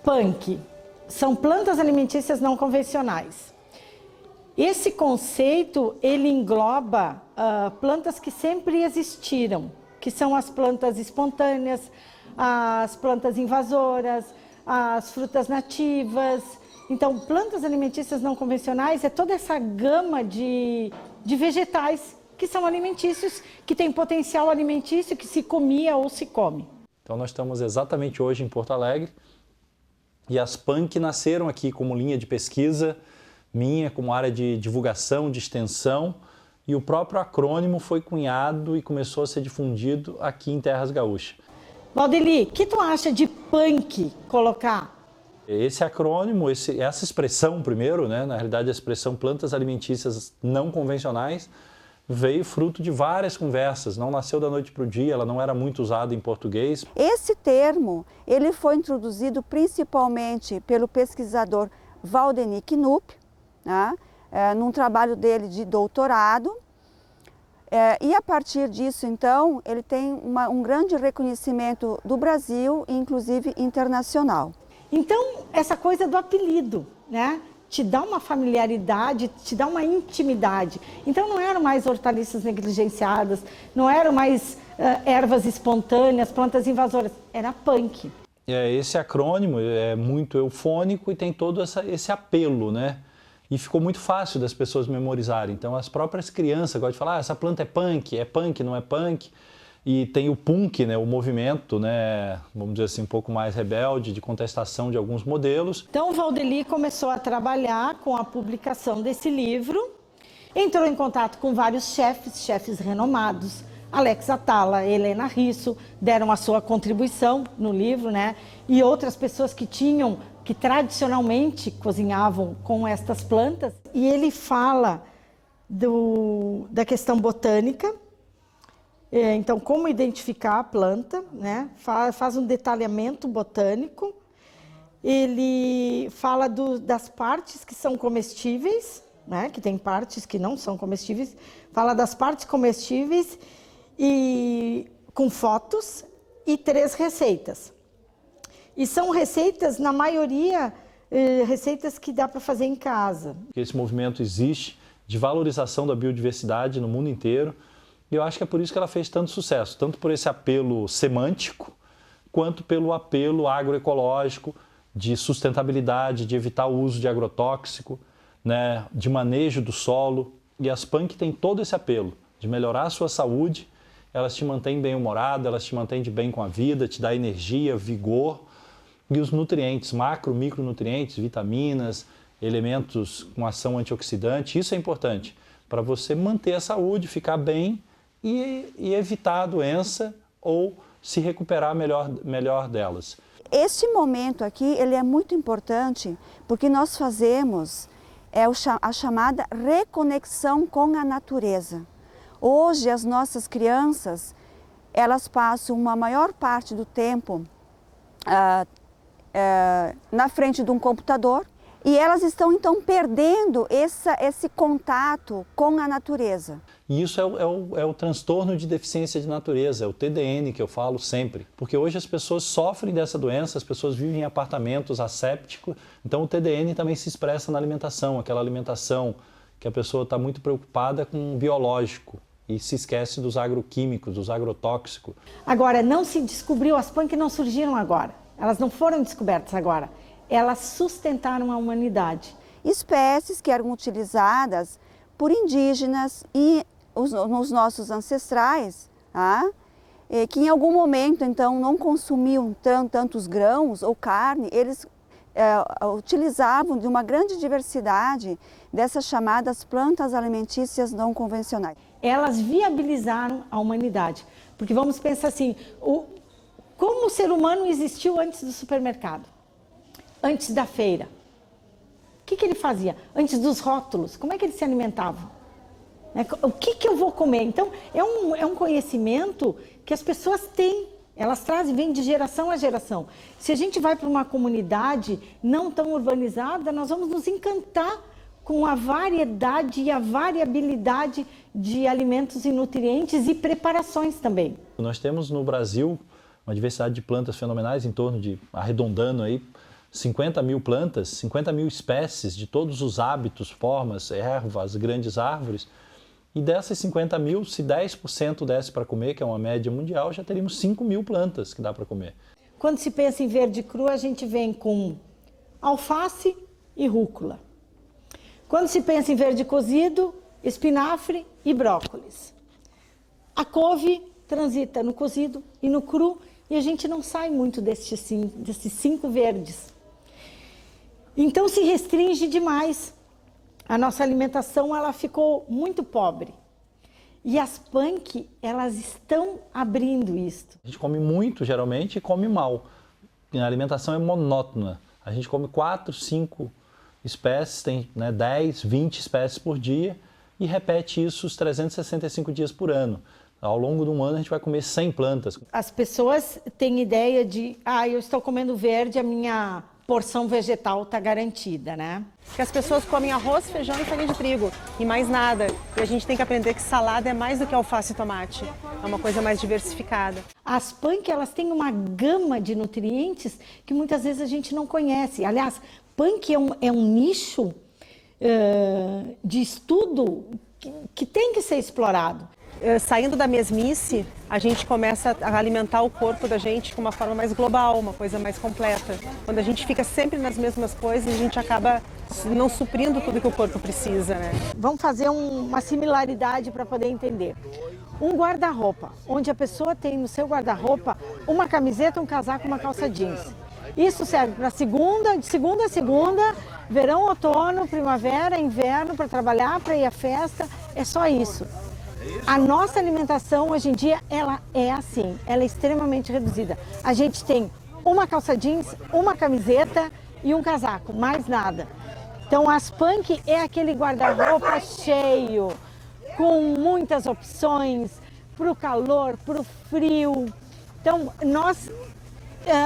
Punk são plantas alimentícias não convencionais. Esse conceito, ele engloba plantas que sempre existiram, que são as plantas espontâneas, as plantas invasoras, as frutas nativas. Então, plantas alimentícias não convencionais é toda essa gama de vegetais que são alimentícios, que têm potencial alimentício, que se comia ou se come. Então, nós estamos exatamente hoje em Porto Alegre e as Punk nasceram aqui como linha de pesquisa minha, como área de divulgação, de extensão, e o próprio acrônimo foi cunhado e começou a ser difundido aqui em Terras Gaúchas. Valdeli, o que tu acha de Punk colocar? Esse acrônimo, essa expressão primeiro, né, na realidade a expressão plantas alimentícias não convencionais, veio fruto de várias conversas, não nasceu da noite para o dia, ela não era muito usada em português. Esse termo, ele foi introduzido principalmente pelo pesquisador Valdeni Knupp, né, num trabalho dele de doutorado, e a partir disso, então, ele tem um grande reconhecimento do Brasil e inclusive internacional. Então, essa coisa do apelido, né? Te dá uma familiaridade, te dá uma intimidade. Então, não eram mais hortaliças negligenciadas, não eram mais ervas espontâneas, plantas invasoras, era Punk. Esse acrônimo é muito eufônico e tem todo esse apelo, né? E ficou muito fácil das pessoas memorizarem. Então, as próprias crianças gostam de falar, essa planta é punk, não é punk. E tem o punk, né, o movimento, né, vamos dizer assim, um pouco mais rebelde, de contestação de alguns modelos. Então, o Valdeli começou a trabalhar com a publicação desse livro, entrou em contato com vários chefes renomados, Alex Atala, Helena Risso, deram a sua contribuição no livro, né, e outras pessoas que tradicionalmente cozinhavam com estas plantas. E ele fala da questão botânica. Então, como identificar a planta, né? Faz um detalhamento botânico. Ele fala das partes que são comestíveis, né? Que tem partes que não são comestíveis. Fala das partes comestíveis e com fotos e 3 receitas. E são receitas, na maioria, receitas que dá para fazer em casa. Esse movimento existe de valorização da biodiversidade no mundo inteiro. E eu acho que é por isso que ela fez tanto sucesso, tanto por esse apelo semântico, quanto pelo apelo agroecológico, de sustentabilidade, de evitar o uso de agrotóxico, né, de manejo do solo. E as Punk têm todo esse apelo de melhorar a sua saúde, elas te mantêm bem-humorado, elas te mantêm de bem com a vida, te dá energia, vigor. E os nutrientes, macro, micronutrientes, vitaminas, elementos com ação antioxidante, isso é importante para você manter a saúde, ficar bem e evitar a doença ou se recuperar melhor delas. Este momento aqui, ele é muito importante porque nós fazemos a chamada reconexão com a natureza. Hoje, as nossas crianças, elas passam uma maior parte do tempo na frente de um computador e elas estão então perdendo esse contato com a natureza. E isso é o transtorno de deficiência de natureza, é o TDN que eu falo sempre. Porque hoje as pessoas sofrem dessa doença, as pessoas vivem em apartamentos assépticos, então o TDN também se expressa na alimentação, aquela alimentação que a pessoa está muito preocupada com o biológico e se esquece dos agroquímicos, dos agrotóxicos. Agora, não se descobriu, as Punk não surgiram agora, elas não foram descobertas agora. Elas sustentaram a humanidade. Espécies que eram utilizadas por indígenas e os nossos ancestrais, que em algum momento então não consumiam tantos grãos ou carne, eles utilizavam de uma grande diversidade dessas chamadas plantas alimentícias não convencionais. Elas viabilizaram a humanidade, porque vamos pensar assim, como o ser humano existiu antes do supermercado? Antes da feira. O que ele fazia? Antes dos rótulos, como é que ele se alimentava? O que eu vou comer? Então, é um conhecimento que as pessoas têm, elas trazem, vem de geração a geração. Se a gente vai para uma comunidade não tão urbanizada, nós vamos nos encantar com a variedade e a variabilidade de alimentos e nutrientes e preparações também. Nós temos no Brasil uma diversidade de plantas fenomenais, em torno de, arredondando aí, 50 mil plantas, 50 mil espécies de todos os hábitos, formas, ervas, grandes árvores. E dessas 50 mil, se 10% desse para comer, que é uma média mundial, já teríamos 5 mil plantas que dá para comer. Quando se pensa em verde cru, a gente vem com alface e rúcula. Quando se pensa em verde cozido, espinafre e brócolis. A couve transita no cozido e no cru e a gente não sai muito desses 5 verdes. Então se restringe demais. A nossa alimentação ela ficou muito pobre. E as punk, elas estão abrindo isto. A gente come muito, geralmente, e come mal. A alimentação é monótona. A gente come 4, 5 espécies, tem 10, 20 espécies por dia e repete isso os 365 dias por ano. Ao longo de um ano a gente vai comer 100 plantas. As pessoas têm ideia de, eu estou comendo verde, a minha porção vegetal está garantida, né? Porque as pessoas comem arroz, feijão e farinha de trigo e mais nada. E a gente tem que aprender que salada é mais do que alface e tomate. É uma coisa mais diversificada. As punk, elas têm uma gama de nutrientes que muitas vezes a gente não conhece. Aliás, punk é um nicho de estudo que tem que ser explorado. Saindo da mesmice, a gente começa a alimentar o corpo da gente de uma forma mais global, uma coisa mais completa. Quando a gente fica sempre nas mesmas coisas, a gente acaba não suprindo tudo que o corpo precisa, né? Vamos fazer uma similaridade para poder entender. Um guarda-roupa, onde a pessoa tem no seu guarda-roupa uma camiseta, um casaco, uma calça jeans. Isso serve para de segunda a segunda, verão, outono, primavera, inverno, para trabalhar, para ir à festa, é só isso. A nossa alimentação hoje em dia, ela é assim, ela é extremamente reduzida. A gente tem uma calça jeans, uma camiseta e um casaco, mais nada. Então as punk é aquele guarda-roupa cheio, com muitas opções para o calor, para o frio. Então nós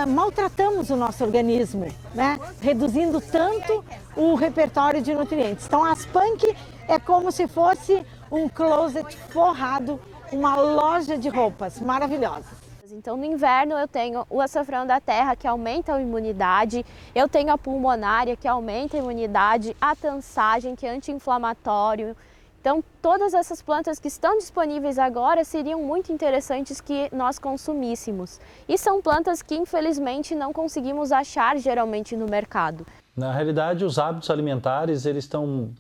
maltratamos o nosso organismo, né? Reduzindo tanto o repertório de nutrientes. Então as punk é como se fosse um closet forrado, uma loja de roupas maravilhosas. Então no inverno eu tenho o açafrão da terra, que aumenta a imunidade, eu tenho a pulmonária, que aumenta a imunidade, a tansagem, que é anti-inflamatório. Então todas essas plantas que estão disponíveis agora seriam muito interessantes que nós consumíssemos. E são plantas que infelizmente não conseguimos achar geralmente no mercado. Na realidade, os hábitos alimentares eles estão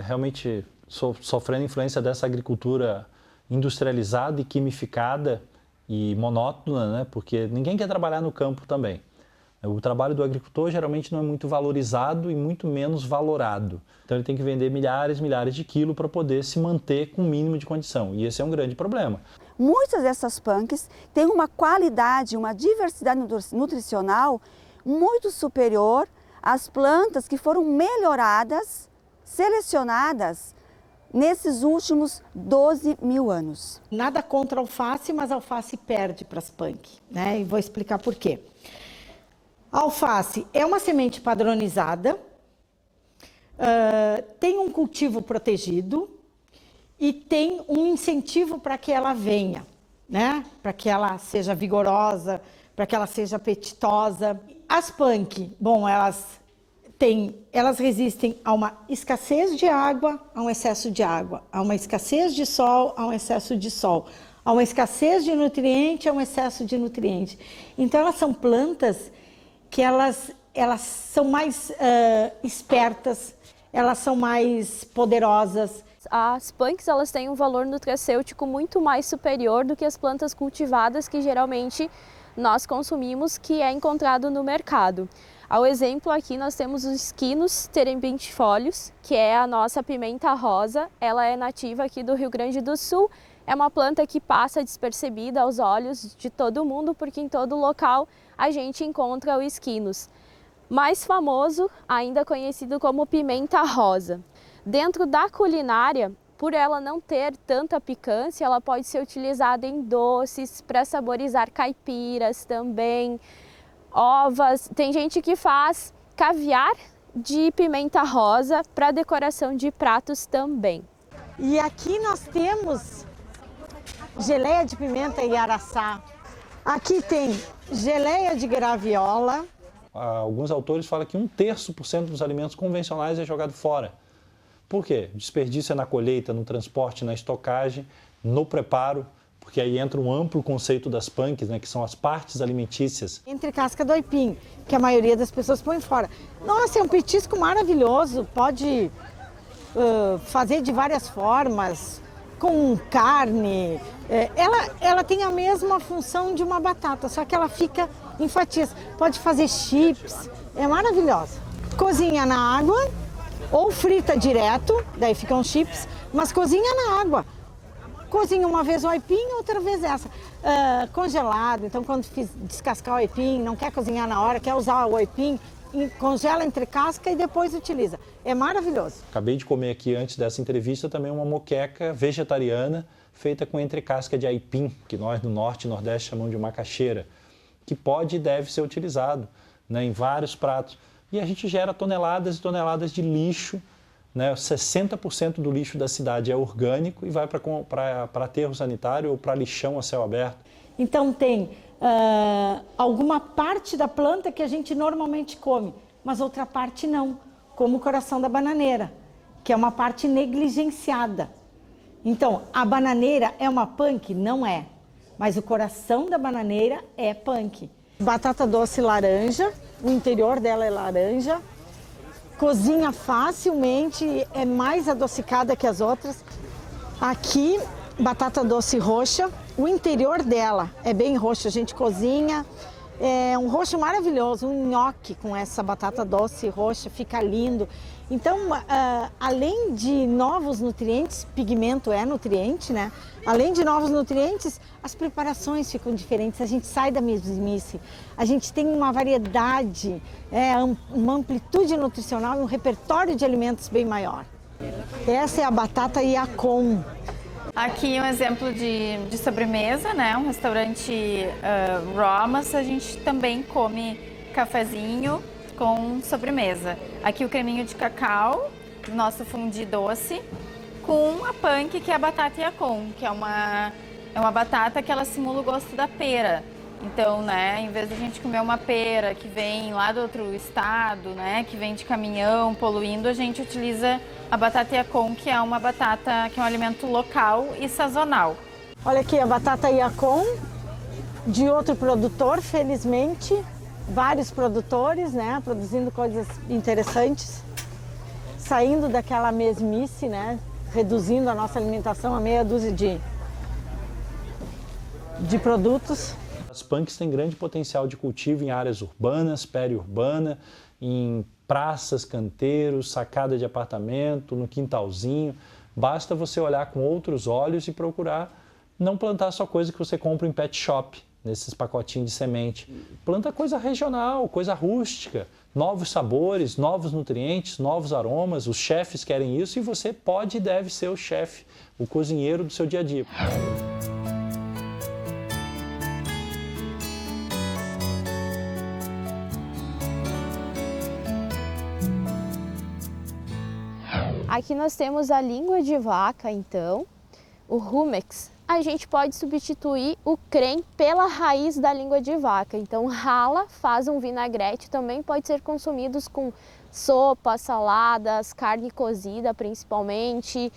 realmente sofrendo influência dessa agricultura industrializada e quimificada e monótona, né? Porque ninguém quer trabalhar no campo também. O trabalho do agricultor geralmente não é muito valorizado e muito menos valorado. Então ele tem que vender milhares de quilos para poder se manter com o mínimo de condição. E esse é um grande problema. Muitas dessas punks têm uma qualidade, uma diversidade nutricional muito superior às plantas que foram melhoradas, selecionadas nesses últimos 12 mil anos. Nada contra a alface, mas a alface perde para as punk, né? E vou explicar por quê. A alface é uma semente padronizada, tem um cultivo protegido e tem um incentivo para que ela venha, né? Para que ela seja vigorosa, para que ela seja apetitosa. As punk, bom, elas resistem a uma escassez de água, a um excesso de água, a uma escassez de sol, a um excesso de sol, a uma escassez de nutriente, a um excesso de nutriente. Então elas são plantas que elas são mais espertas, elas são mais poderosas. As punks elas têm um valor nutracêutico muito mais superior do que as plantas cultivadas que geralmente nós consumimos, que é encontrado no mercado. Ao exemplo, aqui nós temos os Esquinos terebintifolios, que é a nossa pimenta rosa. Ela é nativa aqui do Rio Grande do Sul. É uma planta que passa despercebida aos olhos de todo mundo, porque em todo local a gente encontra o Esquinos. Mais famoso, ainda conhecido como pimenta rosa. Dentro da culinária, por ela não ter tanta picância, ela pode ser utilizada em doces, para saborizar caipiras também, ovas. Tem gente que faz caviar de pimenta rosa para decoração de pratos também. E aqui nós temos geleia de pimenta e araçá. Aqui tem geleia de graviola, Alguns autores falam que 1/3% dos alimentos convencionais é jogado fora. Por quê? Desperdício é na colheita, no transporte, na estocagem, no preparo, porque aí entra um amplo conceito das punks, né, que são as partes alimentícias. Entre casca do aipim, que a maioria das pessoas põe fora. Nossa, é um petisco maravilhoso, pode fazer de várias formas, com carne. Ela tem a mesma função de uma batata, só que ela fica em fatias. Pode fazer chips, é maravilhosa. Cozinha na água ou frita direto, daí ficam chips, mas cozinha na água. Cozinha uma vez o aipim, outra vez essa. Congelado, então quando descascar o aipim, não quer cozinhar na hora, quer usar o aipim, congela entre casca e depois utiliza. É maravilhoso. Acabei de comer aqui antes dessa entrevista também uma moqueca vegetariana feita com entrecasca de aipim, que nós no norte e nordeste chamamos de macaxeira, que pode e deve ser utilizado, né, em vários pratos. E a gente gera toneladas e toneladas de lixo, né? 60% do lixo da cidade é orgânico e vai para aterro sanitário ou para lixão a céu aberto. Então tem alguma parte da planta que a gente normalmente come, mas outra parte não, como o coração da bananeira, que é uma parte negligenciada. Então, a bananeira é uma punk? Não é, mas o coração da bananeira é punk. Batata doce laranja, o interior dela é laranja, cozinha facilmente, é mais adocicada que as outras. Aqui, batata doce roxa, o interior dela é bem roxo, a gente cozinha, é um roxo maravilhoso, um nhoque com essa batata doce roxa, fica lindo. Então, além de novos nutrientes, pigmento é nutriente, né? Além de novos nutrientes, as preparações ficam diferentes, a gente sai da mesmice, a gente tem uma variedade, uma amplitude nutricional e um repertório de alimentos bem maior. Essa é a batata Yacon. Aqui um exemplo de sobremesa, né? Um restaurante raw, mas a gente também come cafezinho com sobremesa. Aqui o creminho de cacau, nosso fondue doce, com a punk, que é a batata Yacon, que é uma batata que ela simula o gosto da pera. Então, né, em vez de a gente comer uma pera que vem lá do outro estado, né, que vem de caminhão poluindo, a gente utiliza a batata Yacon, que é uma batata, que é um alimento local e sazonal. Olha aqui a batata Yacon, de outro produtor, felizmente, vários produtores, né, produzindo coisas interessantes, saindo daquela mesmice, né, reduzindo a nossa alimentação a meia dúzia de produtos. As punks têm grande potencial de cultivo em áreas urbanas, periurbana, em praças, canteiros, sacada de apartamento, no quintalzinho. Basta você olhar com outros olhos e procurar não plantar só coisa que você compra em pet shop, nesses pacotinhos de semente. Planta coisa regional, coisa rústica, novos sabores, novos nutrientes, novos aromas. Os chefes querem isso e você pode e deve ser o chefe, o cozinheiro do seu dia a dia. Aqui nós temos a língua de vaca, então, o rumex. A gente pode substituir o creme pela raiz da língua de vaca. Então, rala, faz um vinagrete, também pode ser consumidos com sopa, saladas, carne cozida principalmente.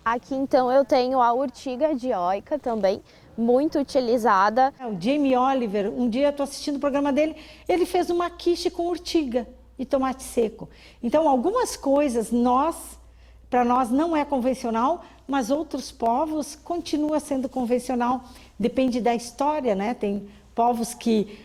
Aqui, então, eu tenho a urtiga dioica também, muito utilizada. O Jamie Oliver, um dia eu estou assistindo o programa dele, ele fez uma quiche com urtiga e tomate seco. Então, algumas coisas para nós não é convencional, mas outros povos continua sendo convencional. Depende da história, né? Tem povos que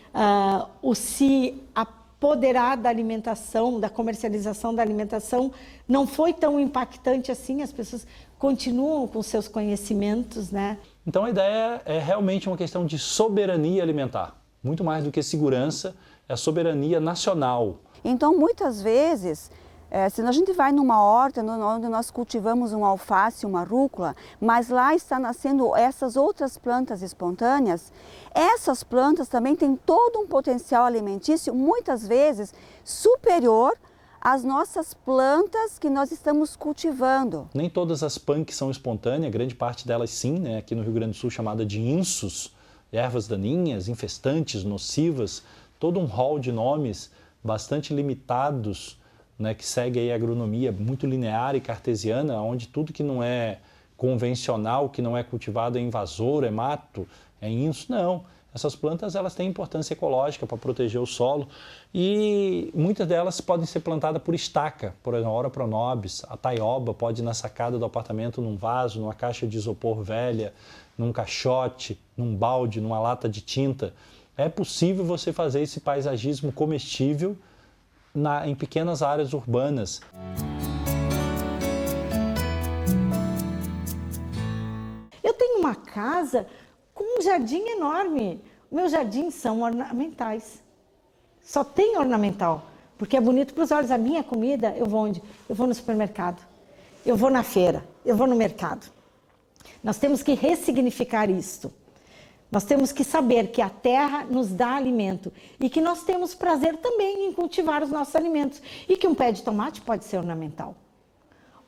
o se apoderar da alimentação, da comercialização da alimentação, não foi tão impactante assim, as pessoas continuam com seus conhecimentos, né? Então a ideia é realmente uma questão de soberania alimentar. Muito mais do que segurança, é a soberania nacional. Então, muitas vezes, se a gente vai numa horta onde nós cultivamos um alface, uma rúcula, mas lá está nascendo essas outras plantas espontâneas, essas plantas também têm todo um potencial alimentício, muitas vezes superior às nossas plantas que nós estamos cultivando. Nem todas as punks são espontâneas, grande parte delas sim, né? Aqui no Rio Grande do Sul chamada de insus, ervas daninhas, infestantes, nocivas, todo um rol de nomes bastante limitados, né, que seguem aí a agronomia muito linear e cartesiana, onde tudo que não é convencional, que não é cultivado é invasor, é mato, é inso, não. Essas plantas elas têm importância ecológica para proteger o solo e muitas delas podem ser plantadas por estaca, por exemplo, a Ora pronobis, a taioba pode ir na sacada do apartamento num vaso, numa caixa de isopor velha, num caixote, num balde, numa lata de tinta. É possível você fazer esse paisagismo comestível em pequenas áreas urbanas. Eu tenho uma casa com um jardim enorme. Meus jardins são ornamentais. Só tem ornamental, porque é bonito para os olhos. A minha comida, eu vou onde? Eu vou no supermercado, eu vou na feira, eu vou no mercado. Nós temos que ressignificar isto. Nós temos que saber que a terra nos dá alimento e que nós temos prazer também em cultivar os nossos alimentos e que um pé de tomate pode ser ornamental.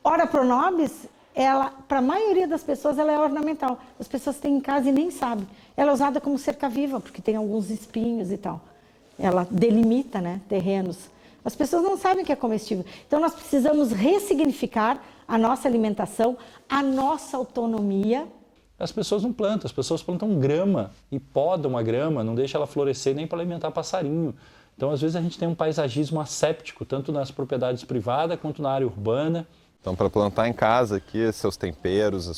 Ora pronobis, ela, para a maioria das pessoas, ela é ornamental. As pessoas têm em casa e nem sabem. Ela é usada como cerca-viva, porque tem alguns espinhos e tal. Ela delimita, né, terrenos. As pessoas não sabem que é comestível. Então, nós precisamos ressignificar a nossa alimentação, a nossa autonomia. As pessoas não plantam, as pessoas plantam grama e podam a grama, não deixam ela florescer nem para alimentar passarinho. Então, às vezes, a gente tem um paisagismo asséptico, tanto nas propriedades privadas quanto na área urbana. Então, para plantar em casa aqui, seus temperos, as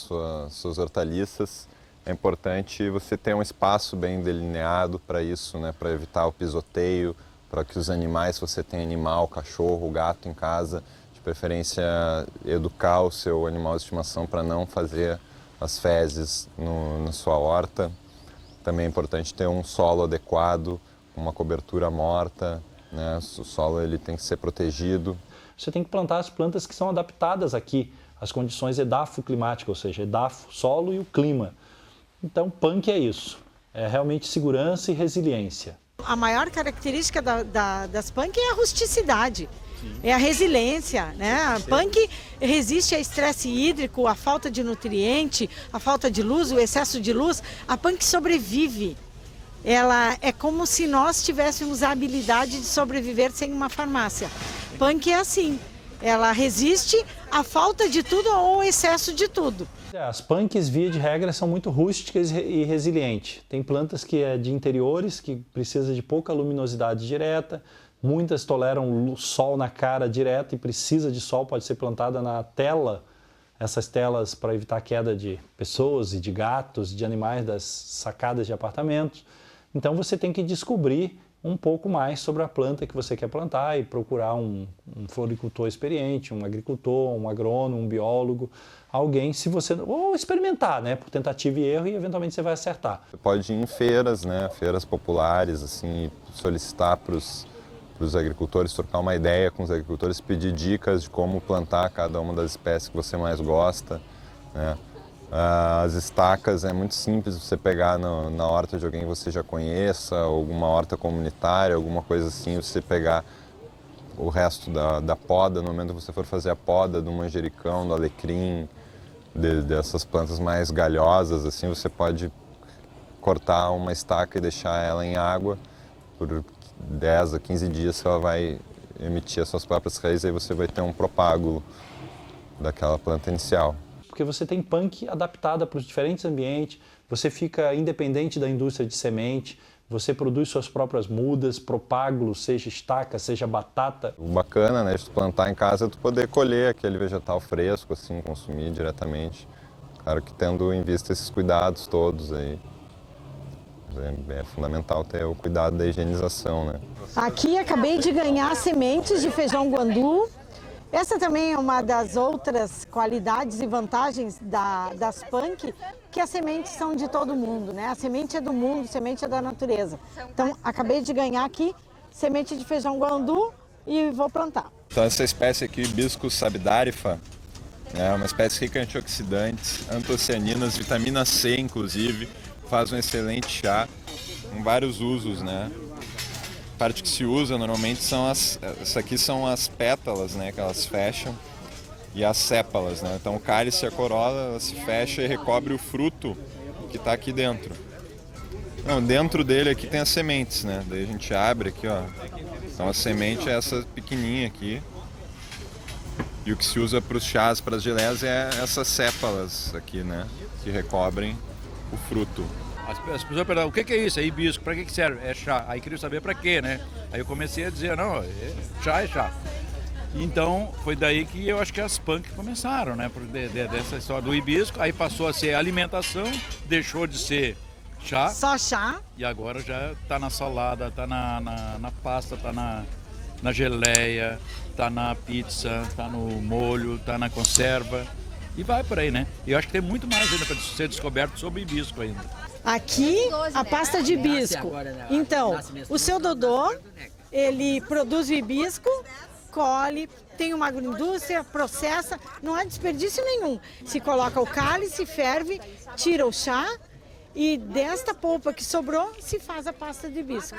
suas hortaliças, é importante você ter um espaço bem delineado para isso, né? Para evitar o pisoteio, para que os animais, se você tem animal, cachorro, gato em casa, de preferência educar o seu animal de estimação para não fazer as fezes na sua horta. Também é importante ter um solo adequado, uma cobertura morta, né? O solo ele tem que ser protegido. Você tem que plantar as plantas que são adaptadas aqui às condições edafoclimáticas, ou seja, edafo, solo e o clima. Então, punk é isso, é realmente segurança e resiliência. A maior característica das punk é a rusticidade, é a resiliência, né? A punk resiste a estresse hídrico, a falta de nutriente, a falta de luz, o excesso de luz. A punk sobrevive. Ela é como se nós tivéssemos a habilidade de sobreviver sem uma farmácia. Punk é assim, ela resiste à falta de tudo ou ao excesso de tudo. As punks, via de regra, são muito rústicas e resilientes. Tem plantas que é de interiores, que precisa de pouca luminosidade direta. Muitas toleram o sol na cara direto e precisa de sol, pode ser plantada na tela. Essas telas para evitar a queda de pessoas e de gatos, de animais das sacadas de apartamentos. Então você tem que descobrir um pouco mais sobre a planta que você quer plantar e procurar um floricultor experiente, um agricultor, um agrônomo, um biólogo, alguém, se você ou experimentar, né, por tentativa e erro, e eventualmente você vai acertar. Você pode ir em feiras, né, feiras populares, assim, solicitar para os agricultores, trocar uma ideia com os agricultores, pedir dicas de como plantar cada uma das espécies que você mais gosta, né. As estacas é muito simples você pegar na horta de alguém que você já conheça, alguma horta comunitária, alguma coisa assim, você pegar o resto da poda, no momento que você for fazer a poda do manjericão, do alecrim, dessas plantas mais galhosas, assim, você pode cortar uma estaca e deixar ela em água por 10 a 15 dias, ela vai emitir as suas próprias raízes e aí você vai ter um propágulo daquela planta inicial. Porque você tem punk adaptada para os diferentes ambientes, você fica independente da indústria de semente, você produz suas próprias mudas, propágulos, seja estaca, seja batata. O bacana, né, de tu plantar em casa é tu poder colher aquele vegetal fresco, assim, consumir diretamente. Claro que tendo em vista esses cuidados todos aí. É fundamental ter o cuidado da higienização, né? Aqui acabei de ganhar sementes de feijão guandu. Essa também é uma das outras qualidades e vantagens das punk, que as sementes são de todo mundo, né? A semente é do mundo, a semente é da natureza. Então, acabei de ganhar aqui semente de feijão guandu e vou plantar. Então, essa espécie aqui, Hibiscus sabidarifa, é uma espécie rica em antioxidantes, antocianinas, vitamina C, inclusive, faz um excelente chá, com vários usos, né? A parte que se usa normalmente são essas aqui são as pétalas, né, que elas fecham, e as sépalas, né? Então o cálice e a corola ela se fecha e recobre o fruto que está aqui dentro. Não, dentro dele aqui tem as sementes, né? Daí a gente abre aqui, ó. Então a semente é essa pequenininha aqui. E o que se usa para os chás, para as geleias, é essas sépalas aqui, né? Que recobrem o fruto. As pessoas perguntam, o que é isso? É hibisco, para que serve? É chá. Aí queriam saber para quê, né? Aí eu comecei a dizer, não, é chá. Então, foi daí que eu acho que as punk começaram, né? Dessa história do hibisco, aí passou a ser alimentação, deixou de ser chá. Só chá. E agora já tá na salada, tá na pasta, tá na geleia, tá na pizza, tá no molho, tá na conserva. E vai por aí, né? E eu acho que tem muito mais ainda para ser descoberto sobre hibisco ainda. Aqui, a pasta de hibisco. Então, o seu Dodô, ele produz o hibisco, colhe, tem uma agroindústria, processa, não há desperdício nenhum. Se coloca o cálice, ferve, tira o chá e desta polpa que sobrou, se faz a pasta de hibisco.